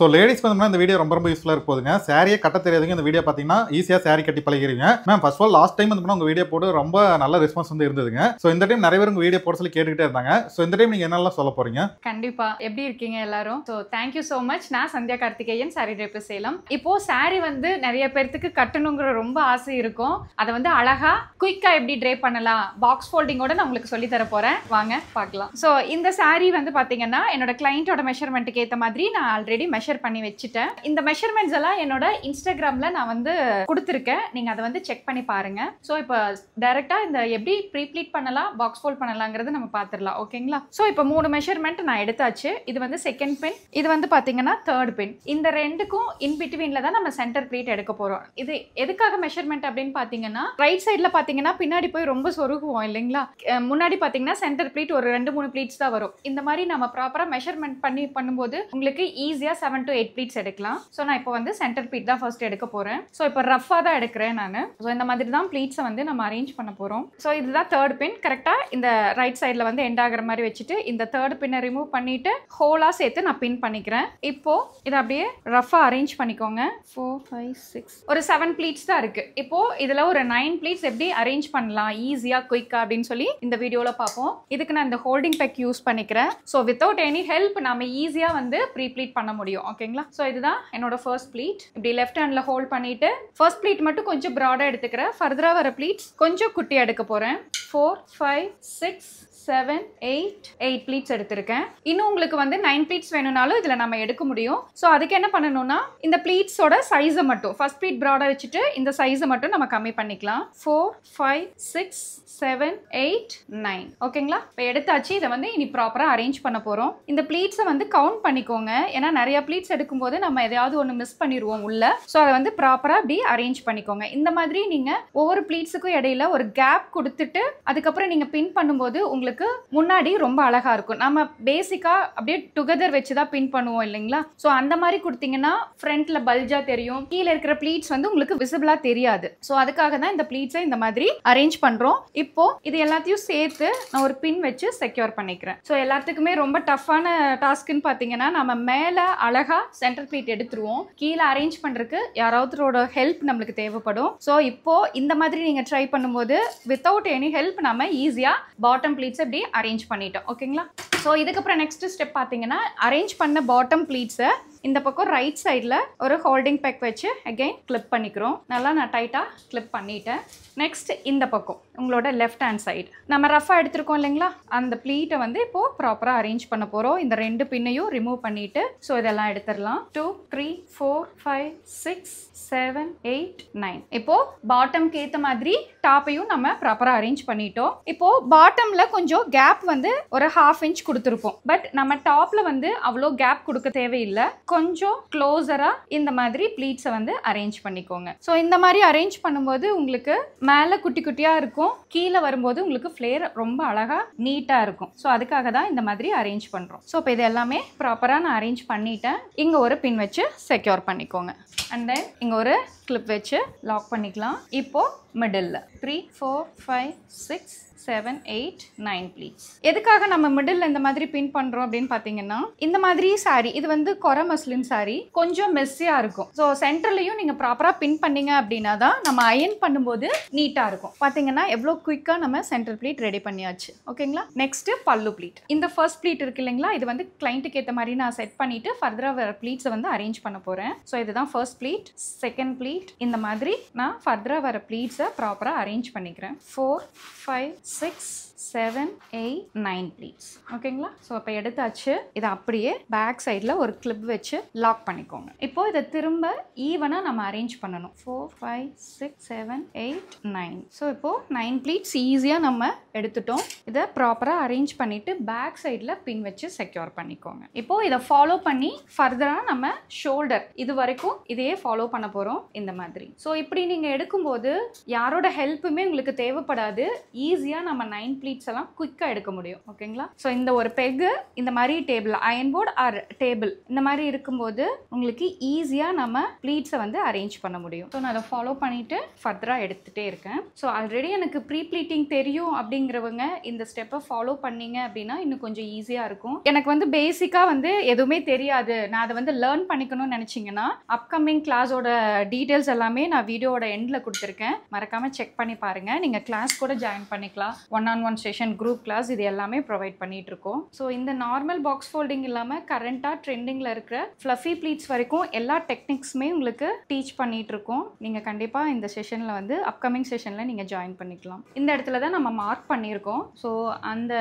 So லேடிஸ்க்கு வந்து இந்த வீடியோ ரொம்ப யூஸ்ஃபுல்லாக இருக்க போதுங்க. சாரியே கட்ட தெரியாதுங்க. இந்த வீடியோ பார்த்தீங்கன்னா ஈஸியாக சாரி கட்டி பழகிறீங்க. Ma'am first of all last time வந்து உங்க வீடியோ போட்டு ரொம்ப நல்ல ரெஸ்பான்ஸ் வந்து இருந்ததுங்க. ஸோ இந்த டைம் நிறைய பேர் உங்க வீடியோ போட சொல்லி கேட்டுக்கிட்டே இருந்தாங்க. ஸோ இந்த டைம் நீங்க என்னெல்லாம் சொல்ல போறீங்க? கண்டிப்பா. எப்படி இருக்கீங்க எல்லாரும்? So thank you so much. நான் சந்தியா கார்த்திகேயன், சாரி ட்ரேப்பர் சேலம். இப்போ சாரி வந்து நிறைய பேர்த்துக்கு கட்டணுங்கிற ரொம்ப ஆசை இருக்கும். அதை வந்து அழகா குயிக்கா எப்படி ட்ரேப் பண்ணலாம், பாக்ஸ் ஃபோல்டிங்கோட நான் உங்களுக்கு சொல்லி தர போறேன். வாங்க பார்க்கலாம். ஸோ இந்த சாரி வந்து பாத்தீங்கன்னா என்னோட கிளையண்டோட மெஷர்மெண்ட்டுக்கு ஏற்ற மாதிரி நான் ஆல்ரெடி மெஷர் பண்ணி வச்சுட்டேன். இந்த மெஷர்மெண்ட்ஸ் எல்லாம் என்னோட இன்ஸ்டாகிராம்ல நான் வந்து கொடுத்துருக்கேன். நீங்க அதை வந்து செக் பண்ணி பாருங்க. ஸோ இப்போ டைரக்டா இந்த எப்படி ப்ரீப்ளீட் பண்ணலாம், பாக்ஸ் ஃபோல்ட் பண்ணலாங்கிறது நம்ம பார்த்துடலாம். ஓகேங்களா? ஸோ இப்போ 3 மெஷர்மெண்ட் நான் எடுத்தாச்சு. இது வந்து செகண்ட் பின், இது வந்து பாத்தீங்கன்னா தேர்ட் பின். இந்த ரெண்டுக்கும் இன் பிட்வீன்ல தான் நம்ம சென்டர் ப்ளீட் எடுக்க போறோம். இது எதுக்காக மெஷர்மெண்ட் அப்படின்னு பாத்தீங்கன்னா, ரைட் சைட்ல பாத்தீங்கன்னா பின்னாடி போய் ரொம்ப சொருகுவோம் இல்லைங்களா? முன்னாடி பாத்தீங்கன்னா சென்டர் ப்ளீட் ஒரு 2-3 ப்ளீட்ஸ் தான் வரும். இந்த மாதிரி நம்ம ப்ராப்பரா மெஷர்மெண்ட் பண்ணும்போது உங்களுக்கு ஈஸியா 7 to 8 ப்ளீட்ஸ் எடுக்கலாம். ஸோ நான் இப்போ வந்து சென்டர் ப்ளீட் தான் ஃபர்ஸ்ட் எடுக்க போறேன். ஸோ இப்போ ரஃபா தான் எடுக்கிறேன் நான். ஸோ இந்த மாதிரி தான் ப்ளீட்ஸை வந்து நம்ம அரேஞ்ச் பண்ண போறோம். ஸோ இதுதான் தேர்ட் பின். கரெக்டா இந்த ரைட் சைட்ல வந்து எண்ட் ஆகிற மாதிரி வச்சுட்டு இந்த தேர்ட் பின்னை ரிமூவ் பண்ணிட்டு ஹோலா சேர்த்து நான் பின் பண்ணிக்கிறேன். இப்போ இதை அப்படியே ரஃபா அரேஞ்ச் பண்ணிக்கோங்க. 4, 5, 6 ஒரு 7 ப்ளீட்ஸ் தான் இருக்கு. இப்போ இதுல ஒரு 9 ப்ளீட்ஸ் எப்படி அரேஞ்ச் பண்ணலாம் ஈஸியா குயிக்கா அப்படின்னு சொல்லி இந்த வீடியோல பார்ப்போம். இதுக்கு நான் இந்த ஹோல்டிங் பெக் யூஸ் பண்ணிக்கிறேன். ஸோ வித்தவுட் எனி ஹெல்ப் நாம ஈஸியா வந்து ப்ரீ ப்ளீட் பண்ண முடியும். ஓகேங்களா? ஸோ இதுதான் என்னோட ஃபர்ஸ்ட் ப்ளீட். இப்படி லெஃப்ட் ஹேண்ட்ல ஹோல்ட் பண்ணிட்டு ஃபர்ஸ்ட் ப்ளீட் மட்டும் கொஞ்சம் ப்ராடா எடுத்துக்கிறேன். ஃபர்தரா வர ப்ளீட்ஸ் கொஞ்சம் குட்டியா எடுக்க போறேன். 4, 5, 6, 7, 8 ப்ளீட்ஸ் எடுத்திருக்கேன். இன்னும் உங்களுக்கு வந்து 9 ப்ளீட்ஸ் வேணும்னாலும் இதுல நம்ம எடுக்க முடியும். ஸோ அதுக்கு என்ன பண்ணணும்னா, இந்த ப்ளீட்ஸோட சைஸை மட்டும் ஃபர்ஸ்ட் ப்ளீட் ப்ராடா வச்சுட்டு இந்த சைஸை மட்டும் நம்ம கம்மி பண்ணிக்கலாம். 4, 5, 6, 7, 8, 9. ஓகேங்களா? இப்போ எடுத்தாச்சு. இதை வந்து இனி ப்ராப்பரா அரேஞ்ச் பண்ண போறோம். இந்த ப்ளீட்ஸை வந்து கவுண்ட் பண்ணிக்கோங்க. ஏன்னா நிறைய ப்ளீட்ஸ் எடுக்கும்போது நம்ம எதையாவது ஒன்று மிஸ் பண்ணிடுவோம் உள்ள. ஸோ அதை வந்து ப்ராப்பரா அப்படி அரேஞ்ச் பண்ணிக்கோங்க. இந்த மாதிரி நீங்க ஒவ்வொரு ப்ளீட்ஸுக்கும் இடையில ஒரு கேப் கொடுத்துட்டு அதுக்கப்புறம் நீங்க பின் பண்ணும்போது உங்களுக்கு முன்னாடி ரொம்ப அழகா இருக்கும். நம்ம பேசிக்கா அப்படியே டுகெதர் வச்சு தான் பின் பண்ணுவோம் இல்லைங்களா? ஸோ அந்த மாதிரி கொடுத்தீங்கன்னா ஃப்ரண்ட்ல பல்ஜா தெரியும், கீழே இருக்கிற ப்ளீட்ஸ் வந்து உங்களுக்கு விசிபிளா தெரியாது. ஸோ அதுக்காக தான் இந்த ப்ளீட்ஸை இந்த மாதிரி அரேஞ்ச் பண்றோம். இப்போ இது எல்லாத்தையும் சேர்த்து நான் ஒரு பின் வச்சு செக்யூர் பண்ணிக்கிறேன். ஸோ எல்லாத்துக்குமே ரொம்ப டஃப்பான டாஸ்க்னு பார்த்தீங்கன்னா, நம்ம மேலே அழகா சென்டர் ப்ளீட் எடுத்துருவோம். கீழே அரேஞ்ச் பண்றதுக்கு யாராவதோட ஹெல்ப் நம்மளுக்கு தேவைப்படும். ஸோ இப்போ இந்த மாதிரி நீங்க ட்ரை பண்ணும்போது வித்தவுட் எனி ஹெல்ப் நம்ம ஈஸியா பாட்டம் ப்ளீட்ஸ் இப்படி அரேஞ்ச் பண்ணிட்டோம். ஓகேங்களா? ஸோ இதுக்கப்புறம் நெக்ஸ்ட் ஸ்டெப் பார்த்தீங்கன்னா, அரேஞ்ச் பண்ண பாட்டம் ப்ளீட்ஸை இந்த பக்கம் ரைட் சைடில் ஒரு ஹோல்டிங் பெக் வச்சு அகைன் கிளிப் பண்ணிக்கிறோம். நல்லா நான் டைட்டாக கிளிப் பண்ணிட்டேன். நெக்ஸ்ட் இந்த பக்கம் உங்களோட லெஃப்ட் ஹேண்ட் சைடு நம்ம ரஃபாக எடுத்துருக்கோம் இல்லைங்களா? அந்த ப்ளீட்டை வந்து இப்போது ப்ராப்பராக அரேஞ்ச் பண்ண போகிறோம். இந்த 2 பின்னையும் ரிமூவ் பண்ணிவிட்டு ஸோ இதெல்லாம் எடுத்துடலாம். 2, 3, 4, 5, 6, 7, 8, 9. இப்போது பாட்டம்க்கு ஏற்ற மாதிரி டாப்பையும் நம்ம ப்ராப்பராக அரேஞ்ச் பண்ணிட்டோம். இப்போது பாட்டமில் கொஞ்சம் கேப் வந்து ஒரு 1/2 inch கொடுத்துருப்போம். பட் நம்ம டாப்பில் வந்து அவ்வளோ கேப் கொடுக்க தேவையில்லை. கொஞ்சம் க்ளோஸரா இந்த மாதிரி ப்ளீட்ஸை வந்து அரேஞ்ச் பண்ணிக்கோங்க. ஸோ இந்த மாதிரி அரேஞ்ச் பண்ணும்போது உங்களுக்கு மேலே குட்டி குட்டியா இருக்கும், கீழே வரும்போது உங்களுக்கு ஃப்ளேர் ரொம்ப அழகா நீட்டா இருக்கும். ஸோ அதுக்காக தான் இந்த மாதிரி அரேஞ்ச் பண்றோம். ஸோ இப்போ இது எல்லாமே ப்ராப்பரா நான் அரேஞ்ச் பண்ணிட்டேன். இங்க ஒரு பின் வச்சு செக்யூர் பண்ணிக்கோங்க. அண்ட் தென் இங்க ஒரு கிளிப் வச்சு லாக் பண்ணிக்கலாம். இப்போ மிடில் 3, 4, 5, 6, 7, 8, 9 ப்ளீட்ஸ். எதுக்காக நம்ம மிடில் இந்த மாதிரி பின் பண்றோம் அப்படின்னு பாத்தீங்கன்னா, இந்த மாதிரி சாரி இது வந்து கொர மஸ்லின் சாரி கொஞ்சம் மெஸ்ஸியா இருக்கும். ஸோ சென்டர்லயும் நீங்க ப்ராப்பரா பின் பண்ணீங்க அப்படின்னா தான் நம்ம அயன் பண்ணும்போது நீட்டா இருக்கும். பாத்தீங்கன்னா எவ்வளோ குயிக்கா நம்ம சென்டர் ப்ளீட் ரெடி பண்ணியாச்சு. ஓகேங்களா? நெக்ஸ்ட் பல்லு ப்ளீட். இந்த ஃபர்ஸ்ட் ப்ளீட் இருக்கு இல்லைங்களா? இது வந்து கிளைண்ட்டுக்கு ஏற்ற மாதிரி நான் செட் பண்ணிட்டு ஃபர்தரா வர ப்ளீட்ஸை வந்து அரேஞ்ச் பண்ண போறேன். ஸோ இதுதான் ஃபர்ஸ்ட் ப்ளீட், செகண்ட் ப்ளீட். இந்த மாதிரி நான் ஃபர்தரா வர ப்ளீட்ஸை ப்ராப்பரா அரேஞ்ச் பண்ணிக்கிறேன். 4, 5, 6, 7, 8, 9 ப்ளீட்ஸ். ஓகேங்களா? ஸோ அப்போ எடுத்தாச்சு. இதை அப்படியே பேக் சைடில் ஒரு கிளிப் வச்சு லாக் பண்ணிக்கோங்க. இப்போ இதை திரும்ப ஈவனாக நம்ம அரேஞ்ச் பண்ணணும். 4, 5, 6, 7, 8, 9. ஸோ இப்போ 9 ப்ளீட்ஸ் ஈஸியாக நம்ம எடுத்துட்டோம். இதை ப்ராப்பராக அரேஞ்ச் பண்ணிட்டு பேக் சைடில் பின் வச்சு செக்யூர் பண்ணிக்கோங்க. இப்போ இதை ஃபாலோ பண்ணி ஃபர்தராக நம்ம ஷோல்டர் இது வரைக்கும் இதையே ஃபாலோ பண்ண போகிறோம் இந்த மாதிரி. ஸோ இப்படி நீங்கள் எடுக்கும்போது யாரோட ஹெல்ப்புமே உங்களுக்கு தேவைப்படாது. ஈஸியாக நம்ம 9 ப்ளீட்ஸ் எல்லாம் குயிக்காக எடுக்க முடியும். ஓகேங்களா? ஸோ இந்த ஒரு பெக்கு இந்த மாதிரி table iron board or table இந்த மாதிரி இருக்கும்போது உங்களுக்கு ஈஸியாக நம்ம ப்ளீட்ஸை வந்து அரேஞ்ச் பண்ண முடியும். ஸோ நான் அதை ஃபாலோ பண்ணிவிட்டு ஃபர்தராக எடுத்துகிட்டே இருக்கேன். ஸோ ஆல்ரெடி எனக்கு ப்ரீ ப்ளீட்டிங் தெரியும் அப்படிங்கிறவங்க இந்த ஸ்டெப்பை ஃபாலோ பண்ணீங்க அப்படின்னா இன்னும் கொஞ்சம் ஈஸியாக இருக்கும். எனக்கு வந்து பேசிக்காக வந்து எதுவுமே தெரியாது, நான் அதை வந்து லேர்ன் பண்ணிக்கணும்னு நினச்சிங்கன்னா அப்கமிங் கிளாஸோட டீட்டெயில்ஸ் எல்லாமே நான் வீடியோட எண்டில் கொடுத்துருக்கேன். மறக்காமல் செக் பண்ணி பாருங்கள். நீங்கள் கிளாஸ் கூட ஜாயின் பண்ணிக்கலாம். 1-on-1 செஷன், குரூப் கிளாஸ் இது எல்லாமே ப்ரொவைட் பண்ணிட்டு இருக்கோம். ஸோ இந்த நார்மல் பாக்ஸ் ஃபோல்டிங் இல்லாமல் கரண்ட்டாக ட்ரெண்டிங்கில் இருக்கிற ஃப்ளஃபி ப்ளீட்ஸ் வரைக்கும் எல்லா டெக்னிக்ஸுமே உங்களுக்கு டீச் பண்ணிட்டு இருக்கோம். நீங்கள் கண்டிப்பாக இந்த செஷனில் வந்து அப்கமிங் செஷனில் நீங்கள் ஜாயின் பண்ணிக்கலாம். இந்த இடத்துல தான் நம்ம மார்க் பண்ணியிருக்கோம். ஸோ அந்த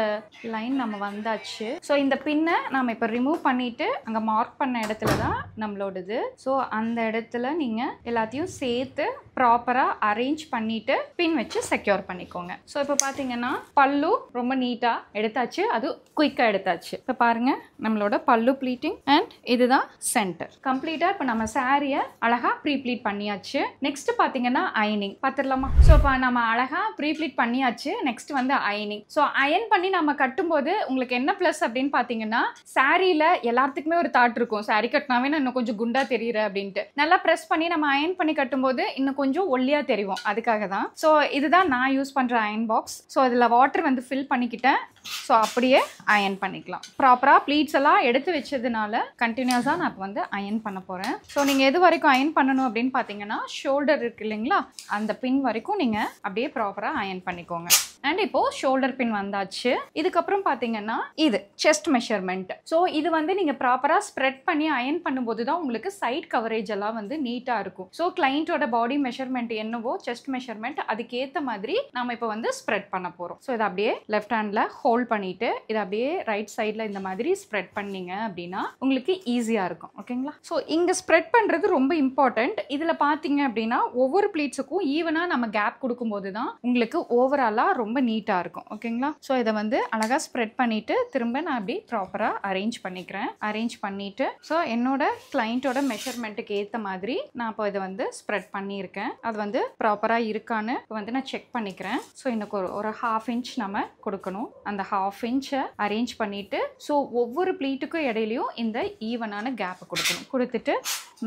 லைன் நம்ம வந்தாச்சு. ஸோ இந்த பின்னை நம்ம இப்போ ரிமூவ் பண்ணிட்டு அங்கே மார்க் பண்ண இடத்துல தான் நம்மளோடது. ஸோ அந்த இடத்துல நீங்கள் எல்லாத்தையும் சேர்த்து ப்ராப்பராக அரேஞ்ச் பண்ணிட்டு பின் வச்சு செக்யூர் பண்ணிக்கோங்க. ஸோ இப்போ பார்த்தீங்கன்னா பல்லு ரொம்ப நீட்டாக எடுத்தாச்சு, அது குயிக்காக எடுத்தாச்சு. இப்போ பாருங்க நம்மளோட பல்லு ப்ளீட்டிங் அண்ட் இதுதான் சென்டர் கம்ப்ளீட்டாக. இப்போ நம்ம சாரியை அழகாக ப்ரீ ப்ளீட் பண்ணியாச்சு. நெக்ஸ்ட் பார்த்தீங்கன்னா அயனிங் பார்த்துடலாமா? ஸோ இப்போ நம்ம அழகாக ப்ரீ ப்ளீட் பண்ணியாச்சு. நெக்ஸ்ட் வந்து அயனிங். ஸோ அயன் பண்ணி நம்ம கட்டும்போது உங்களுக்கு என்ன ப்ளஸ் அப்படின்னு பார்த்தீங்கன்னா, சாரியில் எல்லாத்துக்குமே ஒரு தாட் இருக்கும், சாரி கட்டினாவே நான் இன்னும் கொஞ்சம் குண்டா தெரியுற அப்படின்ட்டு. நல்லா ப்ரெஸ் பண்ணி நம்ம அயன் பண்ணி கட்டும்போது இன்னும் கொஞ்சம் ஒல்லியா தெரியும். அதுக்காக தான். ஸோ இதுதான் நான் யூஸ் பண்ற அயன் பாக்ஸ். ஸோ இதில் வாட்டர் வந்து ஃபில் பண்ணிக்கிட்டேன். ஸோ அப்படியே அயன் பண்ணிக்கலாம். ப்ராப்பராக ப்ளீட்ஸ் எல்லாம் எடுத்து வச்சதுனால கண்டினியூஸாக நான் இப்போ வந்து அயன் பண்ண போகிறேன். ஸோ நீங்கள் எது வரைக்கும் அயன் பண்ணணும் அப்படின்னு பார்த்தீங்கன்னா, ஷோல்டர் இருக்கு இல்லைங்களா, அந்த பின் வரைக்கும் நீங்கள் அப்படியே ப்ராப்பராக அயன் பண்ணிக்கோங்க. அண்ட் இப்போ ஷோல்டர் பின் வந்தாச்சு. இதுக்கப்புறம் பார்த்தீங்கன்னா இது செஸ்ட் மெஷர்மெண்ட். ஸோ இது வந்து நீங்கள் ப்ராப்பராக ஸ்ப்ரெட் பண்ணி அயன் பண்ணும்போது தான் உங்களுக்கு சைட் கவரேஜ் எல்லாம் வந்து நீட்டாக இருக்கும். ஸோ கிளைண்ட்டோட பாடி மெஷர்மெண்ட் என்னவோ செஸ்ட் மெஷர்மெண்ட் அதுக்கேற்ற மாதிரி நம்ம இப்போ வந்து ஸ்ப்ரெட் பண்ண போகிறோம். ஸோ இதை அப்படியே லெஃப்ட் ஹேண்டில் ஹோல்ட் பண்ணிட்டு இதை அப்படியே ரைட் சைடில் இந்த மாதிரி ஸ்ப்ரெட் பண்ணீங்க அப்படின்னா உங்களுக்கு ஈஸியாக இருக்கும். ஓகேங்களா? ஸோ இங்கே ஸ்ப்ரெட் பண்ணுறது ரொம்ப இம்பார்ட்டன்ட். இதில் பார்த்தீங்க அப்படின்னா ஒவ்வொரு ப்ளீட்ஸுக்கும் ஈவனாக நம்ம கேப் கொடுக்கும்போது தான் உங்களுக்கு ஓவராலாக ரொம்ப நீட்டாக இருக்கும். ஓகேங்களா? ஸோ இதை வந்து அழகாக ஸ்ப்ரெட் பண்ணிட்டு திரும்ப நான் அப்படி ப்ராப்பராக அரேஞ்ச் பண்ணிக்கிறேன். அரேஞ்ச் பண்ணிட்டு ஸோ என்னோட கிளைண்ட்டோட மெஷர்மெண்ட்டுக்கு ஏற்ற மாதிரி நான் இப்போ இதை வந்து ஸ்ப்ரெட் பண்ணியிருக்கேன். அது வந்து ப்ராப்பராக இருக்கான்னு வந்து நான் செக் பண்ணிக்கிறேன். ஸோ எனக்கு ஒரு 1/2 inch நம்ம கொடுக்கணும். அந்த 1/2 inch அரேஞ்ச் பண்ணிட்டு ஸோ ஒவ்வொரு ப்ளீட்டுக்கும் இடையிலையும் இந்த ஈவனான கேப் கொடுக்கணும். கொடுத்துட்டு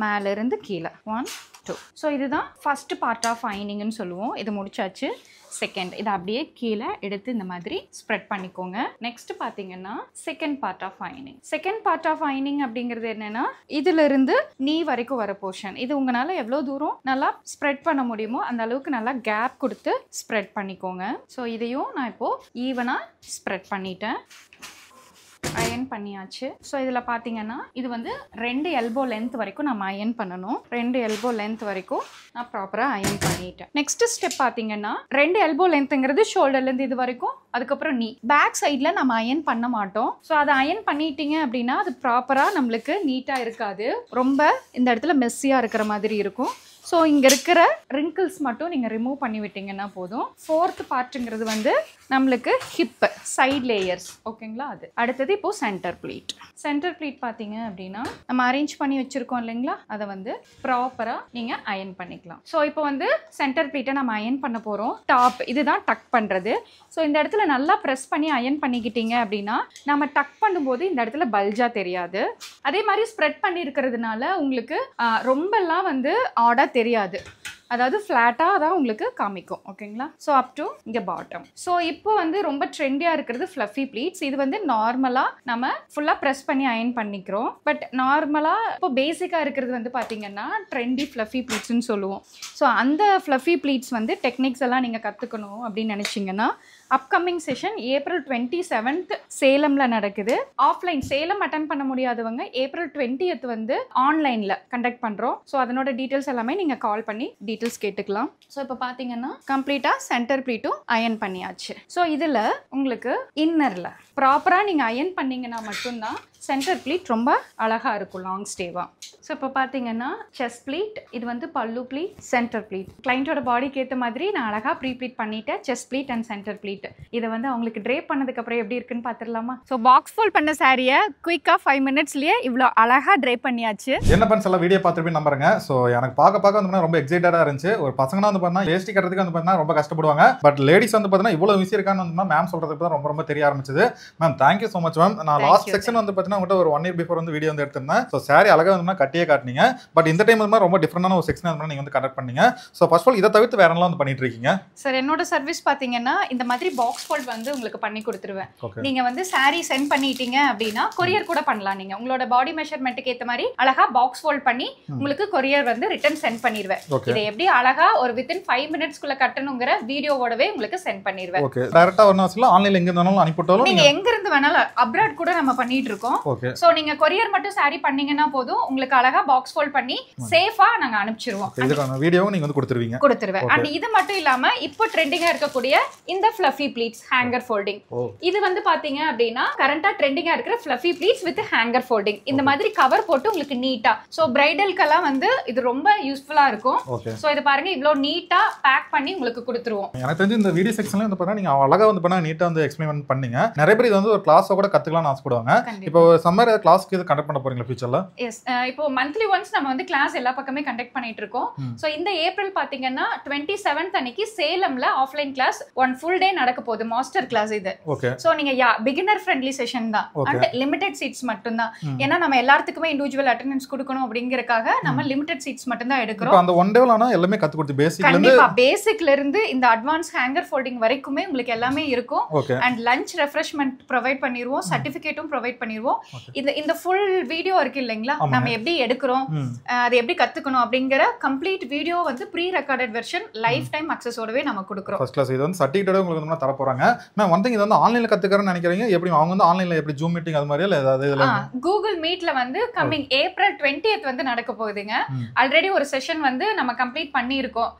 மேலேருந்து கீழே 1 2. ஸோ இதுதான் ஃபர்ஸ்ட் பார்ட் ஆஃப் அயனிங்னு சொல்லுவோம். இது முடிச்சாச்சு. செகண்ட் இதை அப்படியே கீழே எடுத்து இந்த மாதிரி ஸ்ப்ரெட் பண்ணிக்கோங்க. நெக்ஸ்ட் பார்த்தீங்கன்னா செகண்ட் பார்ட் ஆஃப் அயனிங். செகண்ட் பார்ட் ஆஃப் அயனிங் அப்படிங்கிறது என்னன்னா, இதுல இருந்து நீ வரைக்கும் வர போர்ஷன். இது உங்களால எவ்வளோ தூரம் நல்லா ஸ்ப்ரெட் பண்ண முடியுமோ அந்த அளவுக்கு நல்லா கேப் கொடுத்து ஸ்ப்ரெட் பண்ணிக்கோங்க. ஸோ இதையும் நான் இப்போ ஈவனா ஸ்ப்ரெட் பண்ணிட்டேன். அயன் பண்ணியாச்சு. ஸோ இதில் பார்த்தீங்கன்னா இது வந்து 2 எல்போ லென்த் வரைக்கும் நம்ம அயன் பண்ணணும். 2 எல்போ லென்த் வரைக்கும் நான் ப்ராப்பராக அயன் பண்ணிட்டேன். நெக்ஸ்ட் ஸ்டெப் பார்த்தீங்கன்னா 2 எல்போ லென்த்துங்கிறது ஷோல்டர்லேருந்து இது வரைக்கும், அதுக்கப்புறம் நீ பேக் சைடில் நம்ம அயன் பண்ண மாட்டோம். ஸோ அதை அயன் பண்ணிட்டீங்க அப்படின்னா அது ப்ராப்பராக நம்மளுக்கு நீட்டாக இருக்காது, ரொம்ப இந்த இடத்துல மெஸ்ஸியாக இருக்கிற மாதிரி இருக்கும். ஸோ இங்கே இருக்கிற ரிங்கிள்ஸ் மட்டும் நீங்கள் ரிமூவ் பண்ணி விட்டீங்கன்னா போதும். 4th பார்ட்டுங்கிறது வந்து நம்மளுக்கு ஹிப்பு சைட் லேயர்ஸ். ஓகேங்களா? அது அடுத்தது இப்போது சென்டர் ப்ளீட். சென்டர் ப்ளீட் பார்த்தீங்க அப்படின்னா நம்ம அரேஞ்ச் பண்ணி வச்சுருக்கோம் இல்லைங்களா, அதை வந்து ப்ராப்பராக நீங்கள் அயன் பண்ணிக்கலாம். ஸோ இப்போ வந்து சென்டர் ப்ளீட்டை நம்ம அயன் பண்ண போகிறோம். டாப் இதுதான் டக் பண்ணுறது. ஸோ இந்த இடத்துல நல்லா ப்ரெஸ் பண்ணி அயன் பண்ணிக்கிட்டீங்க அப்படின்னா நம்ம டக் பண்ணும்போது இந்த இடத்துல பல்ஜாக தெரியாது. அதே மாதிரி ஸ்ப்ரெட் பண்ணி இருக்கிறதுனால உங்களுக்கு ரொம்பலாம் வந்து ஆடாக தெரியாது, அதாவது ஃப்ளாட்டாக தான் உங்களுக்கு காமிக்கும். ஓகேங்களா? ஸோ அப் டு இங்கே பாட்டம். ஸோ இப்போ வந்து ரொம்ப ட்ரெண்டியாக இருக்கிறது ஃப்ளஃபி ப்ளீட்ஸ். இது வந்து நார்மலாக நம்ம ஃபுல்லாக ப்ரெஸ் பண்ணி அயன் பண்ணிக்கிறோம். பட் நார்மலாக இப்போ பேசிக்காக இருக்கிறது வந்து பார்த்தீங்கன்னா ட்ரெண்டி ஃப்ளஃபி ப்ளீட்ஸ்ன்னு சொல்லுவோம். ஸோ அந்த ஃப்ளஃபி ப்ளீட்ஸ் வந்து டெக்னிக்ஸ் எல்லாம் நீங்கள் கற்றுக்கணும் அப்படின்னு நினச்சிங்கன்னா அப்கமிங் செஷன் April 27th சேலமில் நடக்குது. ஆஃப்லைன் சேலம் அட்டன் பண்ண முடியாதவங்க April 20th வந்து ஆன்லைனில் கண்டக்ட் பண்ணுறோம். ஸோ அதனோட டீட்டெயில்ஸ் எல்லாமே நீங்கள் கால் பண்ணி டீட்டெயில்ஸ் கேட்டுக்கலாம். ஸோ இப்போ பார்த்தீங்கன்னா கம்ப்ளீட்டாக சென்டர் ப்ளீட்டும் அயன் பண்ணியாச்சு. ஸோ இதில் உங்களுக்கு இன்னரில் ப்ராப்பராக நீங்கள் அயன் பண்ணிங்கன்னா மட்டும்தான் சென்டர் ப்ளீட் ரொம்ப அழகாக இருக்கும் லாங் ஸ்டேவாக. ஸோ இப்போ பார்த்தீங்கன்னா செஸ்ட் ப்ளீட், இது வந்து பல்லு ப்ளீட், சென்டர் ப்ளீட். கிளைண்ட்டோட பாடிக்கு ஏற்ற மாதிரி நான் அழகாக ப்ரீ ப்ளீட் பண்ணிட்டேன். Chest pleat and centre pleat. இதை வந்து அவங்களுக்கு ட்ரேப் பண்ணதுக்கப்புறம் எப்படி இருக்குன்னு பார்த்துடலாமா? ஸோ பாக்ஸ் ஃபோல்ட் பண்ண சாரியை குயிக்காக 5 மினிட்ஸ்லேயே இவ்வளோ அழகாக ட்ரேப் பண்ணியாச்சு. என்ன பண்ண சொல்ல வீடியோ பார்த்துட்டு நம்புறேங்க. ஸோ எனக்கு பார்க்க வந்து ரொம்ப எக்ஸைட்டடாக இருந்துச்சு. ஒரு பசங்கன்னா வந்து பார்த்தீங்கன்னா வேஸ்டி கட்டுறதுக்கு வந்து பார்த்தீங்கன்னா ரொம்ப கஷ்டப்படுவாங்க. பட் லேடிஸ் வந்து பார்த்தீங்கன்னா இவ்வளோ ஈஸி இருக்கான்னு வந்து மேம் சொல்றதுக்கு தான் ரொம்ப தெரிய ஆரம்பிச்சது. Ma'am thank you so much ma'am. நான் லாஸ்ட் செக்ஷன் வந்து பார்த்தீங்கன்னா உங்கள்கிட்ட ஒரு 1 year பிஃபோர் வந்து வீடியோ வந்து எடுத்திருந்தேன். ஸோ சாரி அழகாக வந்து கட்டியே காட்டினீங்க. பட் இந்த டைம் வந்து ரொம்ப டிஃப்ரெண்டான ஒரு செக்ஷன் வந்து நீங்கள் வந்து கண்டக்ட் பண்ணீங்க. ஸோ ஃபர்ஸ்ட் ஆஃப் ஆல் இதை தவிர்த்து வேற என்ன வந்து பண்ணிட்டு இருக்கீங்க? சார் என்னோட சர்வீஸ் பார்த்தீங்கன்னா இந்த மாதிரி பாக்ஸ் ஃபோல்ட் வந்து உங்களுக்கு பண்ணி கொடுத்துருவேன். நீங்கள் வந்து சாரி சென்ட் பண்ணிட்டீங்க அப்படின்னா கொரியர் கூட பண்ணலாம். நீங்கள் உங்களோட பாடி மெஷர்மெண்ட்டுக்கு ஏற்ற மாதிரி அழகா பாக்ஸ் ஃபோல்ட் பண்ணி உங்களுக்கு கொரியர் வந்து ரிட்டர்ன் சென்ட் பண்ணிடுவேன். இதை எப்படி அழகா ஒரு வித்தின் 5 மினிட்ஸ்க்குள்ள கட்டணுங்கிற வீடியோவோடவே உங்களுக்கு சென்ட் பண்ணிடுவேன். ஓகே, டைரக்டா வரணும் அவசியம் இல்ல, ஆன்லைன்ல எங்க இருந்தாலும் அனுப்பிட்டாலும் நீங்க எங்க இருந்து வேணாலும் அப்ராட் கூட நம்ம பண்ணிட்டு இருக்கோம். சோ நீங்க கொரியர் மட்டும் சாரி பண்ணீங்கன்னா போதும், உங்களுக்கு அழகா பாக்ஸ் ஃபோல்ட் பண்ணி சேஃபா நாங்க அனுப்பிச்சிருவோம். இதுக்கான வீடியோவும் நீங்க வந்து கொடுத்துருவேன். அண்ட் இது மட்டும் இல்லாம இப்போ ட்ரெண்டிங்கா இருக்கக்கூடிய இந்த ஃப்ளஃபி ப்ளீட்ஸ் ஹேங்கர் ஃபோல்டிங், இது வந்து பாத்தீங்க அப்படின்னா கரண்டா ட்ரெண்டிங்கா இருக்கிற fluffy pleats with hanger folding. இந்த மாதிரி கவர் போட்டு உங்களுக்கு நீட்டா, சோ பிரைடல்க்கெல்லாம் வந்து இது ரொம்ப யூஸ்ஃபுல்லா இருக்கும். சோ இது பாருங்க இவ்ளோ நீட்டா பேக் பண்ணி உங்களுக்கு கொடுத்துருவோம். எனக்கு தெரிஞ்சு இந்த வீடியோ செக்ஷன்ல வந்து பாத்தீங்கன்னா நீங்க அழகா வந்து பண்ணா நீட்டா வந்து எக்ஸ்பிளைன் பண்ணீங்க. நிறைய பேர் இது வந்து ஒரு கிளாஸோ கூட கத்துக்கலாம்னு ஆசைப்படுவாங்க. இப்போ சம்மர் கிளாஸ்க்கு இது கண்டக்ட் பண்ண போறீங்களா ஃபியூச்சர்ல? எஸ், இப்போ மந்த்லி ஒன்ஸ் நம்ம வந்து கிளாஸ் எல்லா பக்கமே கண்டக்ட் பண்ணிட்டு இருக்கோம். சோ இந்த ஏப்ரல் பாத்தீங்கன்னா 27th அன்னைக்கு சேலம்ல ஆஃப்லைன் கிளாஸ் 1 full day நடக்க போகுது. மாஸ்டர் கிளாஸ் இது. சோ நீங்க பிகினர் ஃப்ரெண்ட்லி செஷன் தான் அண்ட் லிமிடெட் சீட்ஸ் மட்டும் தான். ஏன்னா நம்ம எல்லாத்துக்குமே இண்டிவிஜுவல் அட்டெண்டன்ஸ் கொடுக்கணும் அப்படிங்கறக்காக நம்ம லிமிடெட் சீட்ஸ் மட்டும் தான் எடுக்கிறோம். அந்த 1 day ஆனா எல்லாமே கத்து கொடுத்து பேசிக்ல இருந்து இந்த அட்வான்ஸ் ஹேங்கர் ஃபோல்டிங் வரைக்குமே உங்களுக்கு எல்லாமே இருக்கும். அண்ட் லஞ்ச் ரெஃப்ரெஷ்மென்ட் ப்ரொவைட் பண்ணிடுவோம், சர்டிபிகேட்டும் ப்ரொவைட் பண்ணிடுவோம். இந்த ஃபுல் வீடியோ இருக்கு இல்லைங்களா, நம்ம எப்படி எடுக்கிறோம், அதை எப்படி கத்துக்கணும் அப்படிங்கிற கம்ப்ளீட் வீடியோ வந்து pre recorded version lifetime அக்சஸோடவே நம்ம கொடுக்குறோம். ஃபர்ஸ்ட் கிளாஸ் இது வந்து சர்டிபிகேட் உங்களுக்கு வந்து தர போறாங்க. நான் ஒன் திங் இது வந்து ஆன்லைன்ல கத்துக்கறேன்னு நினைக்கிறீங்க. எப்படி அவங்க வந்து ஆன்லைன்ல எப்படி ஜூம் மீட்டிங் அது மாதிரி இல்ல ஏதாவது இதுல கூகுள் மீட்ல வந்து கமிங் ஏப்ரல் 20th வந்து நடக்க போகுதுங்க. ஆல்ரெடி ஒரு செஷன் வந்து நம்ம கம்ப்ளீட் பண்ணி இருக்கோம்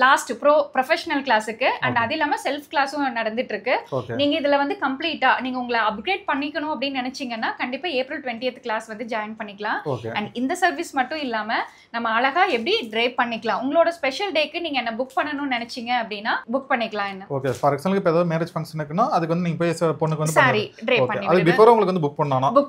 லாஸ்ட் ப்ரொஃபஷனல் கிளாஸுக்கு. அண்ட் அது இல்லாம செல்ஃப் கிளாஸும் நடந்துட்டு இருக்கு. நீங்க இதுல வந்து கம்ப்ளீட்டா நீங்க உங்களை அப்கிரேட் பண்ணிக்கணும் அப்படின்னு நினைச்சீங்கன்னா கண்டிப்பா ஏப்ரல் 20th கிளாஸ் வந்து ஜாயின் பண்ணிக்கலாம். அண்ட் இந்த சர்வீஸ் மட்டும் இல்லாம நம்ம அழகா எப்படி ட்ரேப் பண்ணிக்கலாம். உங்களோட ஸ்பெஷல் டேக்கு நீங்க என்ன புக் பண்ணணும்னு நினைச்சீங்க அப்படின்னா புக் பண்ணிக்கலாம். என்ன ஓகே, ஃபார் எக்ஸாம்பிள் இப்போ ஏதாவது மேரேஜ் ஃபங்க்ஷனுக்குனா அதுக்கு வந்து நீங்க போய் பொண்ணுக்கு வந்து சாரி ட்ரேப் பண்ணி அது பிஃபோர் உங்களுக்கு வந்து புக்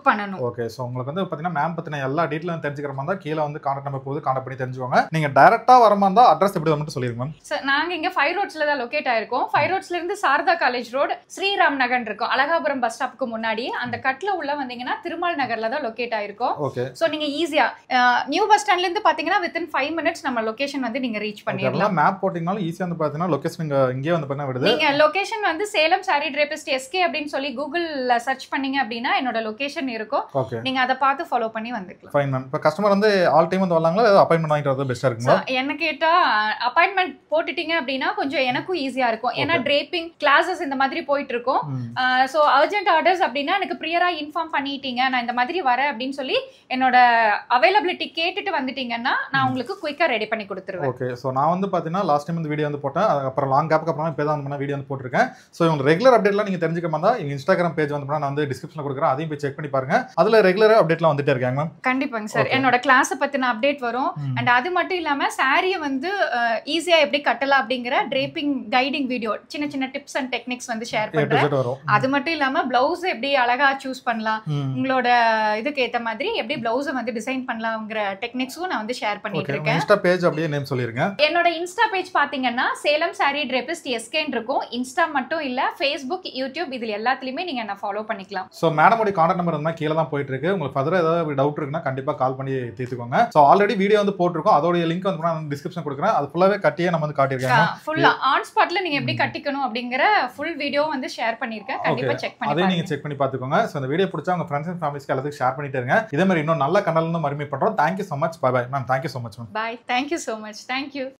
பண்ணனும். ஓகே, சோ உங்களுக்கு வந்து பாத்தீங்கன்னா மேம் பத்தின எல்லா டீடைலும் தெரிஞ்சுக்கிற மாதிரி தான் கீழ வந்து கான்டாக்ட் நம்பர் போகுது, கான்டாக்ட் பண்ணி தெரிஞ்சுக்கோங்க. நீங்க டைரக்டா வர மாதிரி தான் அட்ரஸ் எப்படி மட்டும் சொல்லிருங்க மேம். சார் நாங்க இங்க 5 ரோட்ஸ்ல தான் லொகேட் ஆயிருக்கோம். 5 ரோட்ஸ்ல இருந்து சாரதா காலேஜ் ரோட், ஸ்ரீராம் நகர் இருக்கும், அழகாபுரம் பஸ் ஸ்டாப்புக்கு முன்னாடி. அந்த கட்ல உள்ள வந்தீங்கன்னா திருமால் நகர்ல தான் லொகேட் ஆயிருக்கோம். சோ நீங்க ஈஸியா நியூ பஸ் ஸ்டாண்ட்ல இருந்து பாத்தீங்கன்னா within 5 minutes நம்ம லொகேஷன் வந்து நீங்க ரீச் பண்ணிடலாம். மேப் போட்டிங்கனால ஈஸியா வந்து பாத்தீங்கன்னா லொகேஷன் இங்கே வந்து பண்ண விடுது. நீங்க லொகேஷன் வந்து சேலம் சாரி டிரேபிஸ்ட் எஸ்கே அப்படின்னு சொல்லி கூகுள்ல சர்ச் பண்ணீங்க அப்படின்னா என்னோட லொகேஷன் இருக்கும். நீங்க அதை பார்த்து ஃபாலோ பண்ணி வந்துக்கலாம். Fine ma'am. இப்போ கஸ்டமர் வந்து ஆல் டைம் வந்து வரலாங்களா இல்ல அப்பாயின்ட்மென்ட் வாங்கிட்டு வரது பெஸ்டா இருக்குமா? என்ன கேட்டா அப்பாயின்ட்மென்ட் போட்டுட்டீங்க அப்படின்னா கொஞ்சம் எனக்கும் ஈஸியா இருக்கும். ஏன்னா டிரேப்பிங் கிளாஸஸ் இந்த மாதிரி போயிட்டு இருக்கும். சோ அர்ஜென்ட் ஆர்டர்ஸ் அப்படின்னா எனக்கு ப்ரியரா இன்ஃபார்ம் பண்ணிட்டீங்க நான் இந்த மாதிரி வரேன் அப்படின்னு சொல்லி என்னோட அவைலபிலிட்டி கேட்டுட்டு வந்துட்டீங்கன்னா நான் உங்களுக்கு குயிக்கா ரெடி பண்ணி கொடுத்துருவேன். ஓகே, சோ நான் வந்து பாத்தீங்கன்னா லாஸ்ட் டைம் இந்த வீடியோ வந்து போட்டேன். அப்புறம் லாங் கேப்புக்கு அப்புறம் இப்போ தான் வந்து வீடியோ வந்து போட்டுருக்கேன். ஸோ இவங்க ரெகுலர் அப்டேட்லாம் நீங்கள் தெரிஞ்சுக்க மாதிரி எங்கள் இன்ஸ்டாகிராம் பேஜ் வந்து நான் வந்து டிஸ்கிரிப்ஷனில் கொடுக்குறேன், அதையும் போய் செக் பண்ணி பாருங்க. அதில் ரெகுலராக அப்டேட்லாம் வந்துட்டே இருக்காங்க மேம். கண்டிப்பாங்க சார், என்னோட கிளாஸை பற்றின அப்டேட் வரும். அண்ட் அது மட்டும் இல்லாமல் சாரியை வந்து ஈஸியாக எப்படி கட்டலாம் அப்படிங்கிற டிரேப்பிங் கைடிங் வீடியோ, சின்ன சின்ன டிப்ஸ் அண்ட் டெக்னிக்ஸ் வந்து ஷேர் பண்ணுறேன். அது மட்டும் இல்லாமல் பிளவுஸ் எப்படி அழகா சூஸ் பண்ணலாம், உங்களோட இதுக்கு ஏற்ற மாதிரி எப்படி பிளவுஸை வந்து டிசைன் பண்ணலாம்ங்கிற டெக்னிக்ஸும் நான் வந்து ஷேர் பண்ணிட்டு இருக்கேன். இன்ஸ்டா பேஜ் அப்படியே நேம் சொல்லிருங்க. என்னோட இன்ஸ்டா பேஜ் பார்த்தீங்கன்னா சேலம் சாரி டிரேபிஸ்ட் எஸ்கேன்னு இருக்கும். இன்ஸ்டா மட்டும் இல்ல, ஃபேஸ்புக், யூடியூப் இதுல எல்லாத்துலயுமே நீங்க என்ன ஃபாலோ பண்ணிக்கலாம். சோ மேடமோட கான்டாக்ட் நம்பர் வந்து கீழ தான் போயிட்டு இருக்கு. உங்களுக்கு ஃபர்தரா ஏதாவது டவுட் இருக்குன்னா கண்டிப்பா கால் பண்ணி தீர்த்துக்கோங்க. சோ ஆல்ரெடி வீடியோ வந்து போட்டுருக்கோம், அதோட லிங்க் வந்து நான் டிஸ்கிரிப்ஷன் கொடுக்குறேன். அது ஃபுல்லாவே கட்டியே நம்ம வந்து காட்டியிருக்கேன். ஃபுல்லா ஆன் ஸ்பாட்ல நீங்க எப்படி கட்டிக்கணும் அப்படிங்கற ஃபுல் வீடியோ வந்து ஷேர் பண்ணிருக்கேன். கண்டிப்பா செக் பண்ணி அதை நீங்க செக் பண்ணி பாத்துக்கோங்க. சோ இந்த வீடியோ பிடிச்சா உங்க ஃப்ரெண்ட்ஸ் அண்ட் ஃபேமிலிஸ்க்கு எல்லாத்துக்கும் ஷேர் பண்ணிட்டே இருங்க. இதே மாதிரி இன்னும் நல்ல கண்டென்ட் மறுபடியும் பண்றோம். Thank you so much. Bye bye ma'am. Thank you so much ma'am. Bye. Thank you so much. Thank you.